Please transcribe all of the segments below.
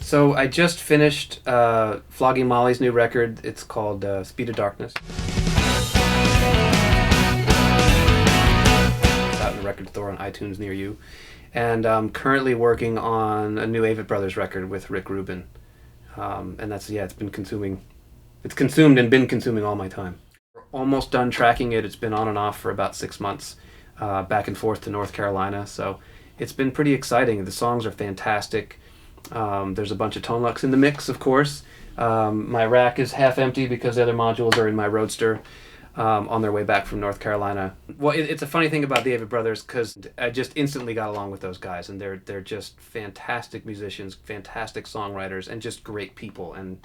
So I just finished Flogging Molly's new record. It's called Speed of Darkness. It's out in the record store on iTunes near you. And I'm currently working on a new Hewitt Brothers record with Rick Rubin. And that's, yeah, it's consumed and been consuming all my time. We're almost done tracking it. It's been on and off for about 6 months, back and forth to North Carolina. So it's been pretty exciting. The songs are fantastic. There's a bunch of Tonelux in the mix, of course. My rack is half empty because the other modules are in my Roadster on their way back from North Carolina. Well, it's a funny thing about the Hewitt Brothers because I just instantly got along with those guys, and they're just fantastic musicians, fantastic songwriters, and just great people. And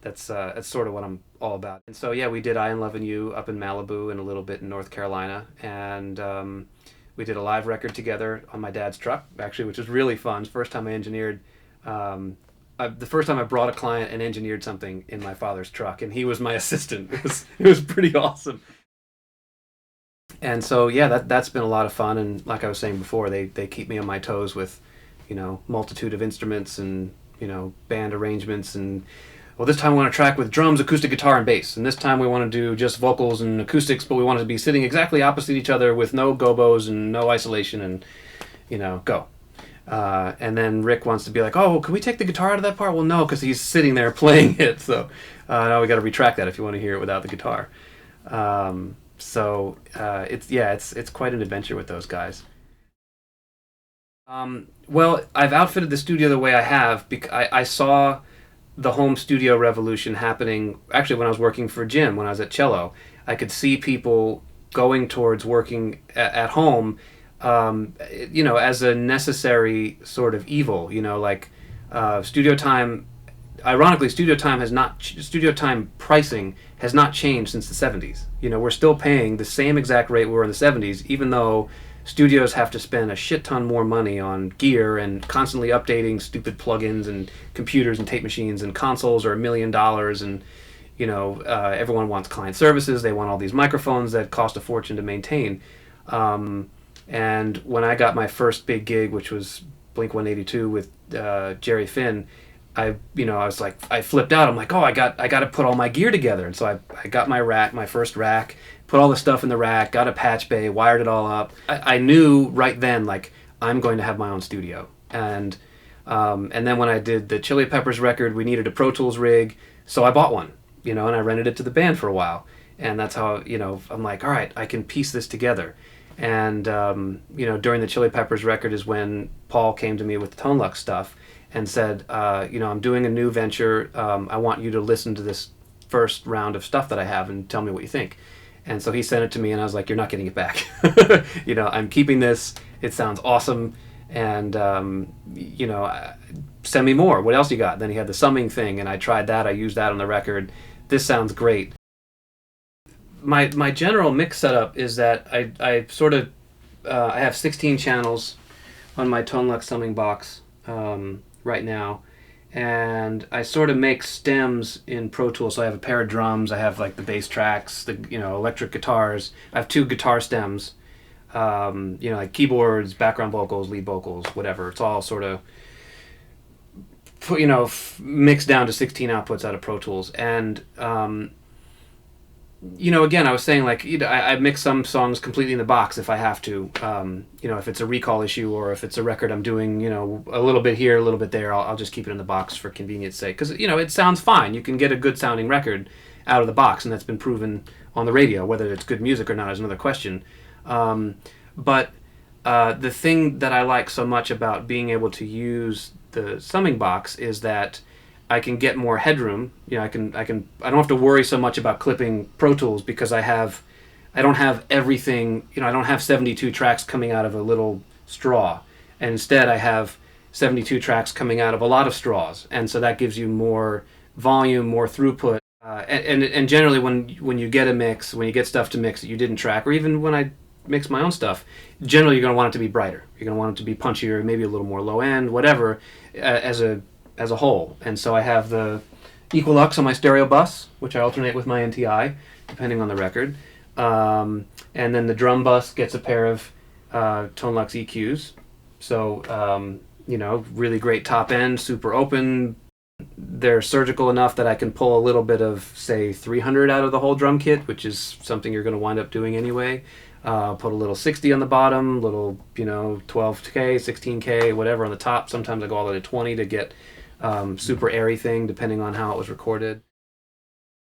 that's sort of what I'm all about. And so yeah, we did I Am Loving You up in Malibu and a little bit in North Carolina, and we did a live record together on my dad's truck, actually, which was really fun. First time I engineered. The first time I brought a client and engineered something in my father's truck, and he was my assistant. It was pretty awesome. And so yeah, that's been a lot of fun. And like I was saying before, they keep me on my toes with, multitude of instruments and band arrangements. And well, this time we want to track with drums, acoustic guitar, and bass. And this time we want to do just vocals and acoustics, but we want to be sitting exactly opposite each other with no gobos and no isolation, and go. And then Rick wants to be like, oh, well, can we take the guitar out of that part? Well, no, because he's sitting there playing it. So now we got to retract that if you want to hear it without the guitar. It's quite an adventure with those guys. Well, I've outfitted the studio the way I have because I saw the home studio revolution happening actually when I was working for Jim, when I was at Cello. I could see people going towards working at home, as a necessary sort of evil, studio time. Ironically, studio time pricing has not changed since the 70s. We're still paying the same exact rate we were in the 70s, even though studios have to spend a shit ton more money on gear and constantly updating stupid plugins and computers and tape machines, and consoles are $1 million, and everyone wants client services. They want all these microphones that cost a fortune to maintain. And when I got my first big gig, which was Blink 182 with Jerry Finn, I was like, I flipped out. I'm like, oh, I got to put all my gear together. And so I got my first rack, put all the stuff in the rack, got a patch bay, wired it all up. I knew right then, like, I'm going to have my own studio. And then when I did the Chili Peppers record, we needed a Pro Tools rig, so I bought one, and I rented it to the band for a while. And that's how, I'm like, all right, I can piece this together. And, during the Chili Peppers record is when Paul came to me with the Tonelux stuff and said, I'm doing a new venture. I want you to listen to this first round of stuff that I have and tell me what you think. And so he sent it to me, and I was like, you're not getting it back. I'm keeping this. It sounds awesome. And, send me more. What else you got? Then he had the summing thing, and I tried that. I used that on the record. This sounds great. My general mix setup is that I sort of I have 16 channels on my Tonelux summing box right now, and I sort of make stems in Pro Tools. So I have a pair of drums, I have like the bass tracks, the electric guitars. I have 2 guitar stems, like keyboards, background vocals, lead vocals, whatever. It's all sort of mixed down to 16 outputs out of Pro Tools. And again, I was saying, like, I mix some songs completely in the box if I have to. If it's a recall issue or if it's a record I'm doing, a little bit here, a little bit there, I'll just keep it in the box for convenience sake. Because, it sounds fine. You can get a good sounding record out of the box, and that's been proven on the radio. Whether it's good music or not is another question. But the thing that I like so much about being able to use the summing box is that I can get more headroom. I don't have to worry so much about clipping Pro Tools because I don't have everything, I don't have 72 tracks coming out of a little straw. And instead I have 72 tracks coming out of a lot of straws. And so that gives you more volume, more throughput. And generally when you get a mix, when you get stuff to mix that you didn't track, or even when I mix my own stuff, generally you're going to want it to be brighter. You're going to want it to be punchier, maybe a little more low end, whatever, as a whole. And so I have the Equalux on my stereo bus, which I alternate with my NTI, depending on the record. And then the drum bus gets a pair of Tonelux EQs. So really great top end, super open. They're surgical enough that I can pull a little bit of, say, 300 out of the whole drum kit, which is something you're going to wind up doing anyway. Put a little 60 on the bottom, little 12K, 16K, whatever on the top. Sometimes I go all the way to 20 to get super airy thing, depending on how it was recorded.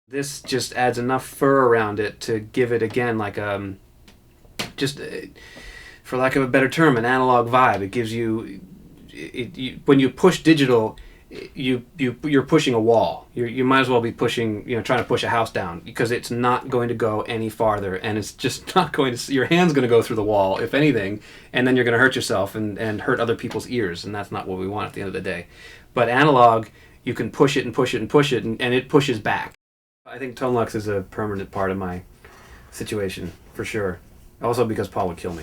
This just adds enough fur around it to give it again like just for lack of a better term, an analog vibe. It gives you, when you push digital, you're pushing a wall. You might as well be pushing, trying to push a house down, because it's not going to go any farther, and it's just not going to. Your hand's going to go through the wall, if anything, and then you're going to hurt yourself and hurt other people's ears, and that's not what we want at the end of the day. But analog, you can push it and push it and push it, and it pushes back. I think Tonelux is a permanent part of my situation, for sure. Also because Paul would kill me.